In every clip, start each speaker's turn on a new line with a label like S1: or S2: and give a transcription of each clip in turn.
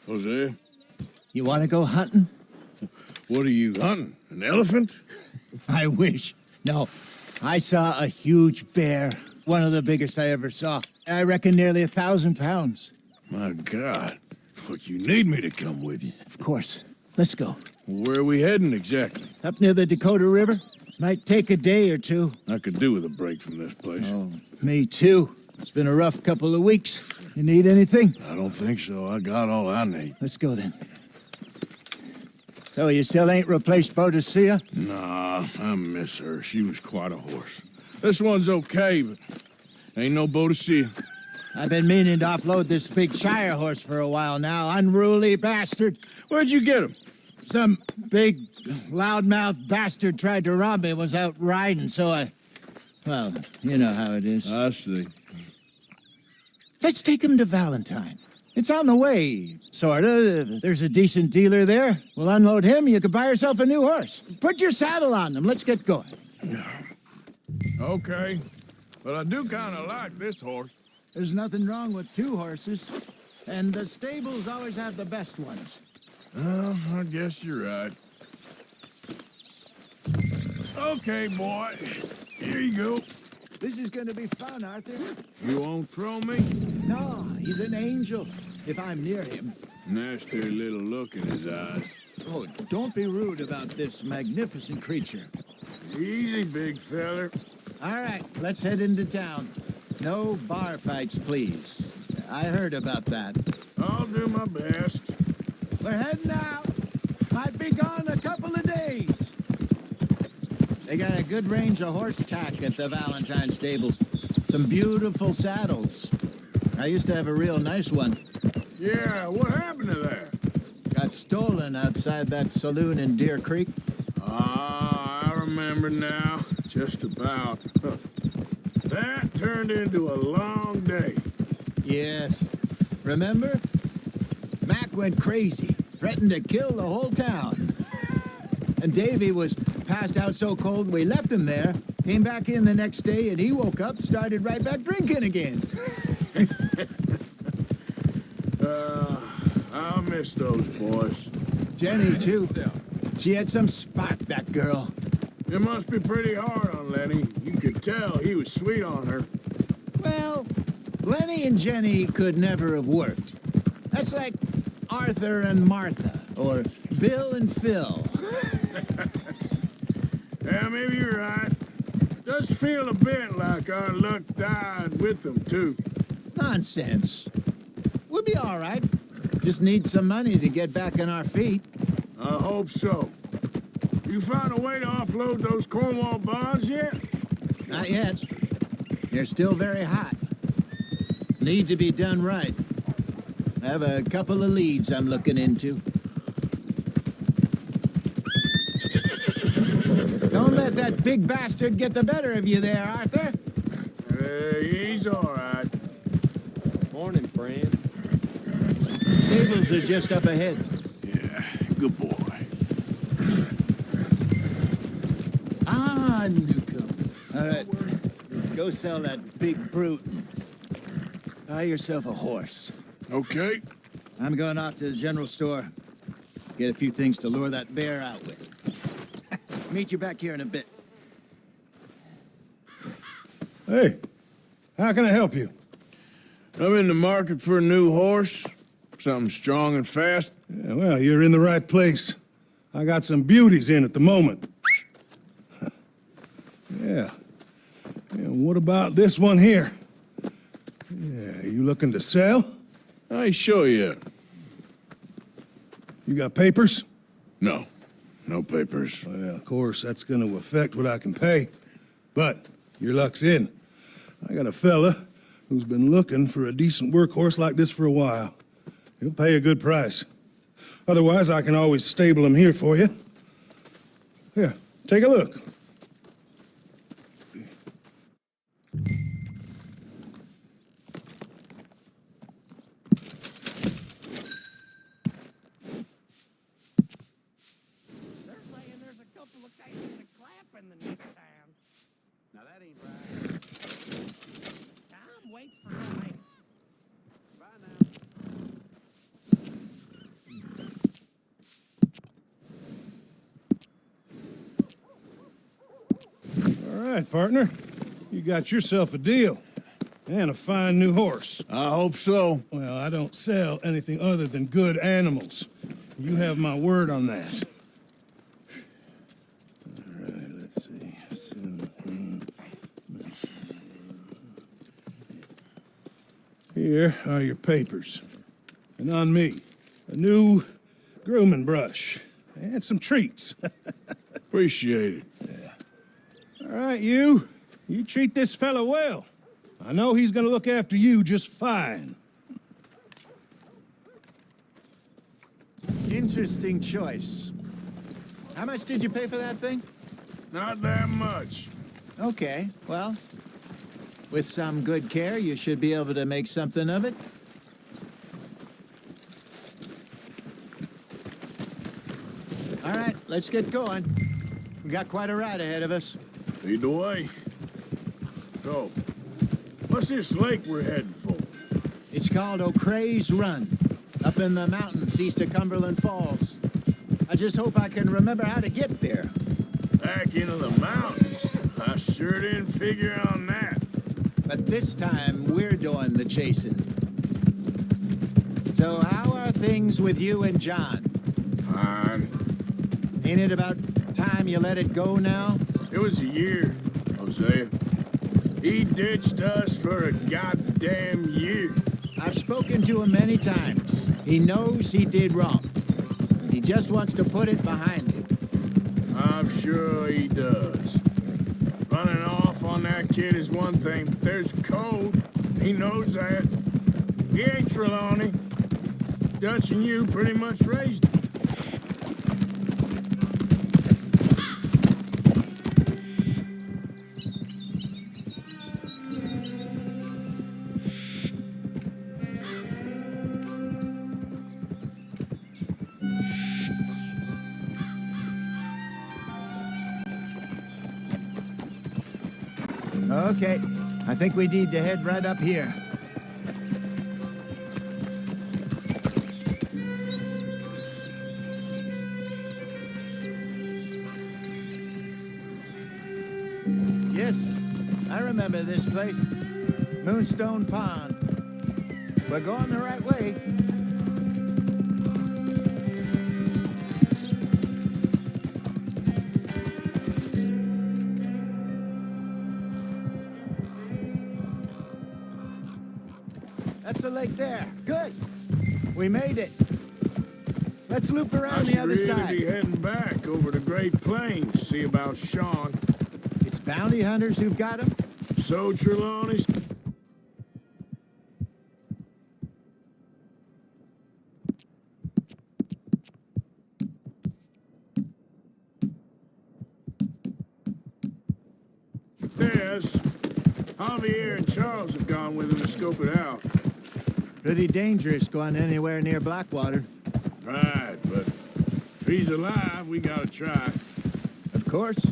S1: Jose,
S2: You want to go hunting?
S1: what are you hunting? An elephant?
S2: I wish. No, I saw a huge bear. One of the biggest I ever saw. I reckon nearly 1,000 pounds.
S1: My God. Look, you need me to come with you.
S2: Of course. Let's go.
S1: Where are we heading exactly?
S2: Up near the Dakota River. Might take a day or two.
S1: I could do with a break from this place.
S2: Oh, me too. It's been a rough couple of weeks. You need anything?
S1: I don't think so. I got all I need.
S2: Let's go then. So you still ain't replaced Boadicea?
S1: Nah, I miss her. She was quite a horse. This one's okay, but ain't no Boadicea.
S2: I've been meaning to offload this big Shire horse for a while now. Unruly bastard.
S1: Where'd you get him?
S2: Some big, loudmouth bastard tried to rob me and was out riding, so well, you know how it is.
S1: I see.
S2: Let's take him to Valentine. It's on the way, sorta. There's a decent dealer there. We'll unload him, you could buy yourself a new horse. Put your saddle on him, let's get going.
S1: Okay, but I do kind of like this horse.
S2: There's nothing wrong with two horses, and the stables always have the best ones.
S1: Oh, I guess you're right. Okay, boy. Here you go.
S2: This is gonna be fun, Arthur.
S1: You won't throw me?
S2: No, he's an angel, if I'm near him.
S1: Nasty little look in his eyes.
S2: Oh, don't be rude about this magnificent creature.
S1: Easy, big feller.
S2: All right, let's head into town. No bar fights, please. I heard about that.
S1: I'll do my best.
S2: We're heading out. Might be gone a couple of days. They got a good range of horse tack at the Valentine stables. Some beautiful saddles. I used to have a real nice one.
S1: Yeah, what happened to that?
S2: Got stolen outside that saloon in Deer Creek.
S1: Ah, I remember now. Just about. That turned into a long day.
S2: Yes. Remember? Mac went crazy, threatened to kill the whole town. And Davy was passed out so cold we left him there, came back in the next day, and he woke up, started right back drinking again.
S1: I'll miss those boys.
S2: Jenny, too. She had some spark, that girl.
S1: It must be pretty hard on Lenny. You could tell he was sweet on her.
S2: Well, Lenny and Jenny could never have worked. That's like Arthur and Martha, or Bill and Phil.
S1: Yeah, maybe you're right. Does feel a bit like our luck died with them, too.
S2: Nonsense. We'll be all right. Just need some money to get back on our feet.
S1: I hope so. You found a way to offload those Cornwall bonds yet?
S2: Not yet. They're still very hot. Need to be done right. I have a couple of leads I'm looking into. Don't let that big bastard get the better of you there, Arthur.
S1: He's all right.
S3: Morning, friend.
S2: Stables are just up ahead.
S1: Yeah, good boy.
S2: Ah, Newcomb. All right, go sell that big brute. Buy yourself a horse.
S1: Okay.
S2: I'm going off to the general store. Get a few things to lure that bear out with. Meet you back here in a bit.
S4: Hey, how can I help you?
S1: I'm in the market for a new horse. Something strong and fast.
S4: Yeah, well, you're in the right place. I got some beauties in at the moment. Yeah. What about this one here? Yeah, you looking to sell?
S1: I ain't sure yet.
S4: You got papers?
S1: No. No papers.
S4: Well, of course, that's going to affect what I can pay. But your luck's in. I got a fella who's been looking for a decent workhorse like this for a while. He'll pay a good price. Otherwise, I can always stable him here for you. Here, take a look.
S3: Now that ain't right. Tom waits for nobody. Bye now.
S4: right, partner. You got yourself a deal. And a fine new horse.
S1: I hope so.
S4: Well, I don't sell anything other than good animals. You have my word on that. All right, let's see. Here are your papers. And on me, a new grooming brush. And some treats.
S1: Appreciate it.
S4: All right, you treat this fella well. I know he's gonna look after you just fine.
S2: Interesting choice. How much did you pay for that thing?
S1: Not that much.
S2: Okay, well, with some good care, you should be able to make something of it. All right, let's get going. We got quite a ride ahead of us.
S1: Lead the way. So, what's this lake we're heading for?
S2: It's called O'Creagh's Run, up in the mountains east of Cumberland Falls. I just hope I can remember how to get there.
S1: Back into the mountains. I sure didn't figure on that.
S2: But this time, we're doing the chasing. So how are things with you and John?
S1: Fine.
S2: Ain't it about time you let it go now?
S1: It was a year, Hosea. He ditched us for a goddamn year.
S2: I've spoken to him many times. He knows he did wrong. He just wants to put it behind him.
S1: I'm sure he does. Running off on that kid is one thing, but there's code. He knows that. He ain't Trelawney. Dutch and you pretty much raised him.
S2: Okay, I think we need to head right up here. Yes, I remember this place. Moonstone Pond. We're going the right way. That's the lake there. Good. We made it. Let's loop around the other
S1: I should
S2: side.
S1: really be heading back over the Great Plains, see about Sean.
S2: It's bounty hunters who've got him.
S1: So Trelawney's... Yes, Javier and Charles have gone with him to scope it out.
S2: Pretty dangerous going anywhere near Blackwater.
S1: Right, but if he's alive, we gotta try.
S2: Of course.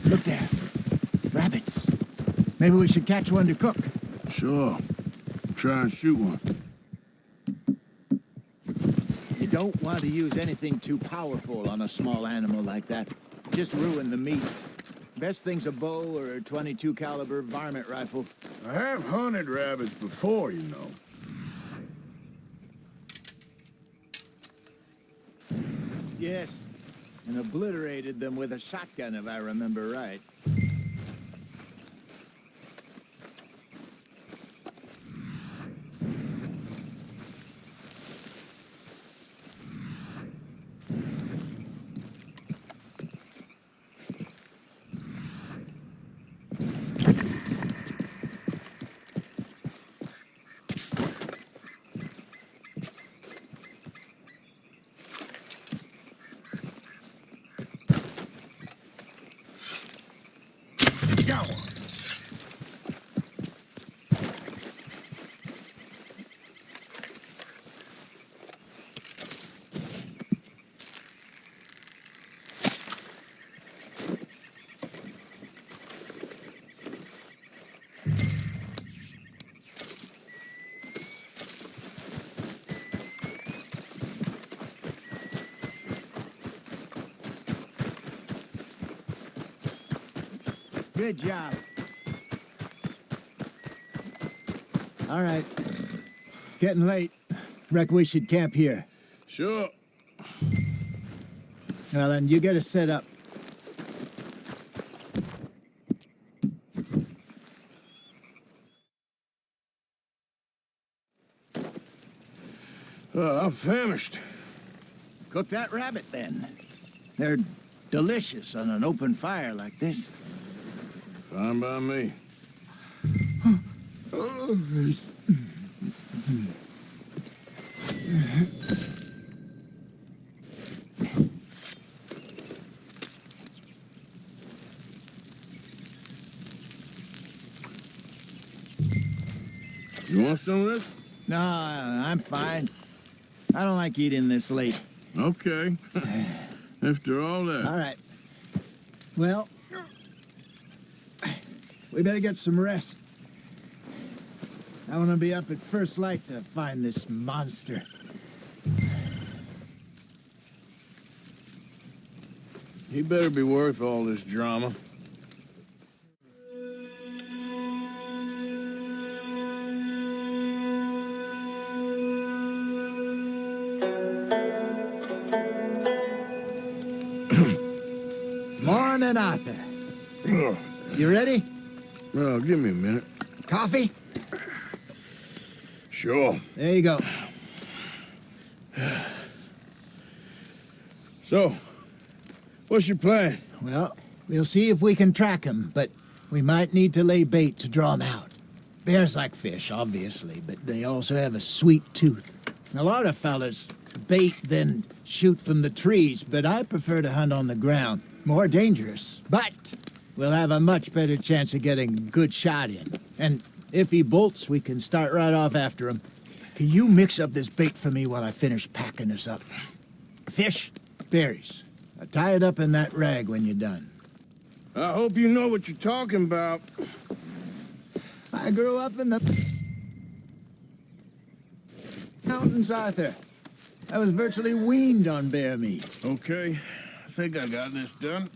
S2: Look there. Rabbits. Maybe we should catch one to cook.
S1: Sure. Try and shoot one.
S2: You don't want to use anything too powerful on a small animal like that. Just ruin the meat. Best thing's a bow or a .22 caliber varmint rifle.
S1: I have hunted rabbits before, you know.
S2: Yes. And obliterated them with a shotgun, if I remember right.
S1: Got one.
S2: Good job. All right. It's getting late. Reckon we should camp here.
S1: Sure.
S2: Well, then you get us set up.
S1: I'm famished.
S2: Cook that rabbit, then. They're delicious on an open fire like this.
S1: Fine by me. You want some of this?
S2: No, I'm fine. I don't like eating this late.
S1: Okay. After all that.
S2: All right. Well, we better get some rest. I want to be up at first light to find this monster.
S1: He better be worth all this drama.
S2: Morning, Arthur. You ready?
S1: Well, give me a minute.
S2: Coffee?
S1: Sure.
S2: There you go.
S1: So, what's your plan?
S2: Well, we'll see if we can track him, but we might need to lay bait to draw him out. Bears like fish, obviously, but they also have a sweet tooth. A lot of fellas bait, then shoot from the trees, but I prefer to hunt on the ground. More dangerous, but we'll have a much better chance of getting a good shot in. And if he bolts, we can start right off after him. Can you mix up this bait for me while I finish packing this up? Fish, berries. I'll tie it up in that rag when you're done.
S1: I hope you know what you're talking about.
S2: I grew up in the mountains, Arthur. I was virtually weaned on bear meat.
S1: Okay, I think I got this done.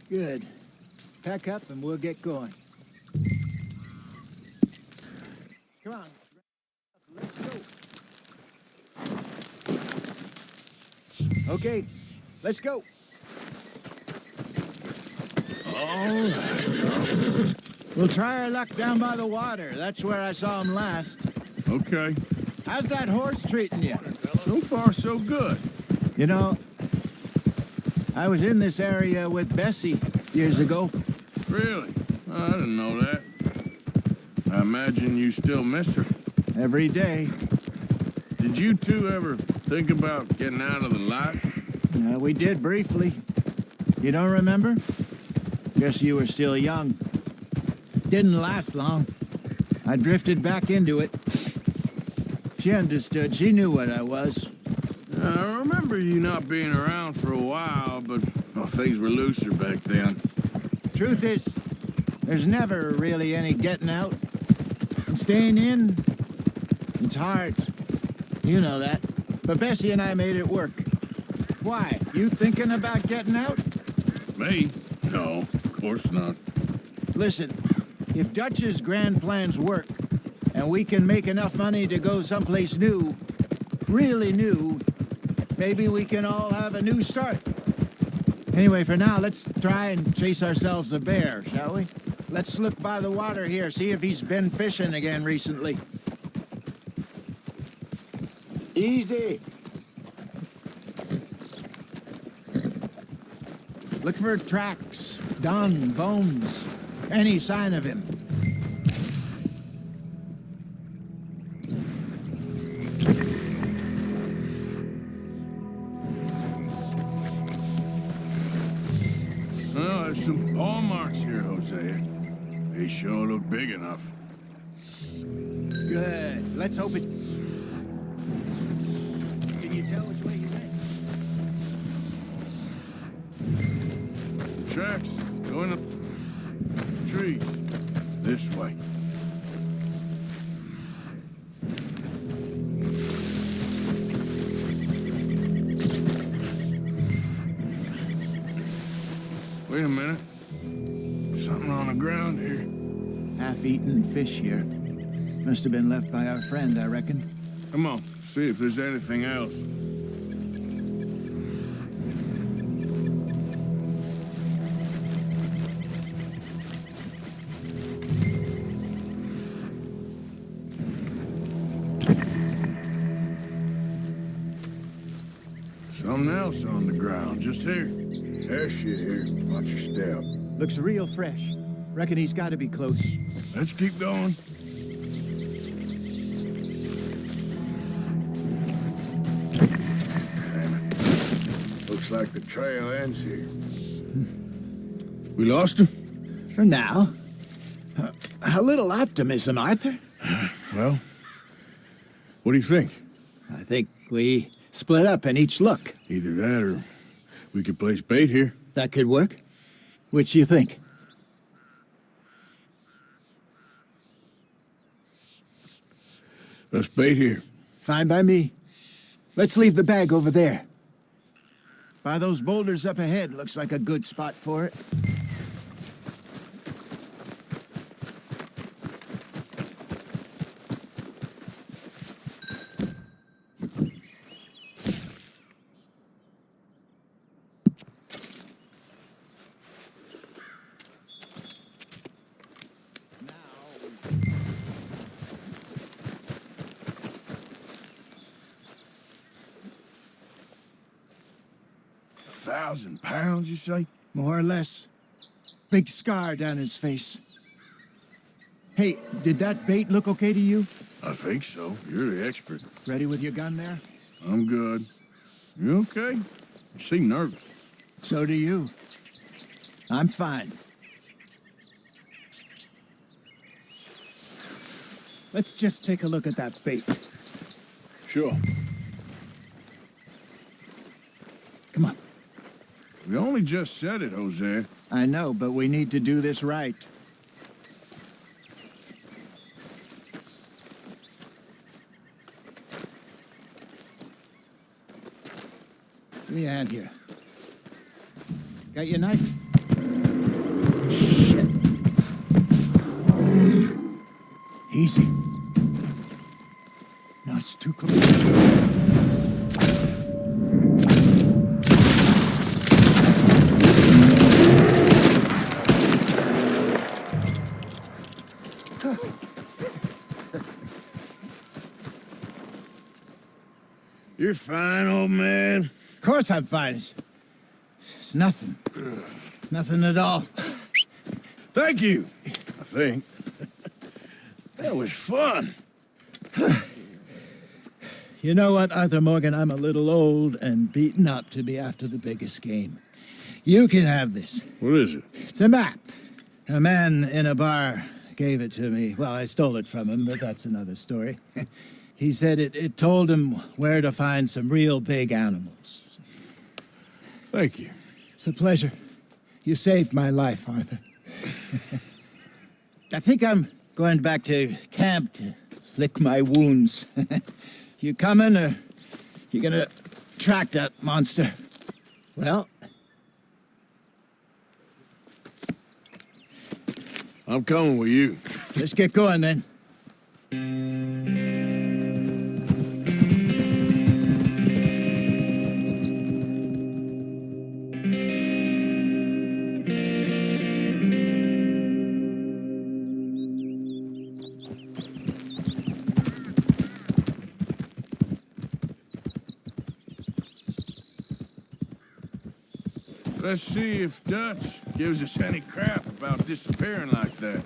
S2: Good. Pack up and we'll get going. Come on. Let's go. Okay, let's go.
S1: All right.
S2: We'll try our luck down by the water. That's where I saw him last.
S1: Okay.
S2: How's that horse treating you?
S1: So far, so good.
S2: You know, I was in this area with Bessie years ago.
S1: Really? I didn't know that. I imagine you still miss her.
S2: Every day.
S1: Did you two ever think about getting out of the life?
S2: We did briefly. You don't remember? Guess you were still young. Didn't last long. I drifted back into it. She understood. She knew what I was.
S1: I remember you not being around for a while, but well, things were looser back then.
S2: Truth is, there's never really any getting out. And staying in, it's hard. You know that. But Bessie and I made it work. Why? You thinking about getting out?
S1: Me? No, of course not.
S2: Listen, if Dutch's grand plans work, and we can make enough money to go someplace new, really new, maybe we can all have a new start. Anyway, for now, let's try and chase ourselves a bear, shall we? Let's look by the water here, see if he's been fishing again recently. Easy. Look for tracks, dung, bones, any sign of him.
S1: Well, there's some paw marks here, Hosea. They sure look big enough.
S2: Good. Let's hope it's... Can you tell which way he went?
S1: Tracks going up the trees. This way. Wait a minute. Something
S2: half-eaten fish here. Must have been left by our friend, I reckon.
S1: Come on, see if there's anything else. Something else on the ground, just here. There's shit here. Watch your step.
S2: Looks real fresh. Reckon he's got to be close.
S1: Let's keep going. Damn it. Looks like the trail ends here. We lost him?
S2: For now. A little optimism, Arthur.
S1: Well, what do you think?
S2: I think we split up and each look.
S1: Either that or we could place bait here.
S2: That could work. Which you think?
S1: Let's bait here.
S2: Fine by me. Let's leave the bag over there. By those boulders up ahead, looks like a good spot for it.
S1: £1,000, you say?
S2: More or less. Big scar down his face. Hey, did that bait look okay to you?
S1: I think so. You're the expert.
S2: Ready with your gun there?
S1: I'm good. You okay? You seem nervous.
S2: So do you. I'm fine. Let's just take a look at that bait.
S1: Sure.
S2: Come on.
S1: We only just said it, Jose.
S2: I know, but we need to do this right. Give me a hand here. Got your knife? Shit. Easy. No, it's too close.
S1: You're fine, old man.
S2: Of course I'm fine. It's nothing. Nothing at all.
S1: Thank you, I think. That was fun.
S2: You know what, Arthur Morgan? I'm a little old and beaten up to be after the biggest game. You can have this.
S1: What is it?
S2: It's a map. A man in a bar gave it to me. Well, I stole it from him, but that's another story. He said it told him where to find some real big animals.
S1: Thank you.
S2: It's a pleasure. You saved my life, Arthur. I think I'm going back to camp to lick my wounds. You coming, or you gonna track that monster? Well,
S1: I'm coming with you.
S2: let's get going then.
S1: Let's see if Dutch gives us any crap about disappearing like that.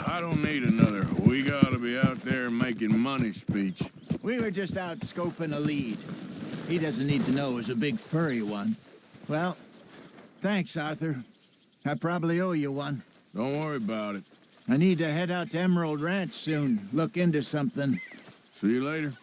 S1: I don't need another "we gotta be out there making money" speech.
S2: We were just out scoping a lead. He doesn't need to know it was a big furry one. Well, thanks, Arthur. I probably owe you one.
S1: Don't worry about it.
S2: I need to head out to Emerald Ranch soon, look into something.
S1: See you later.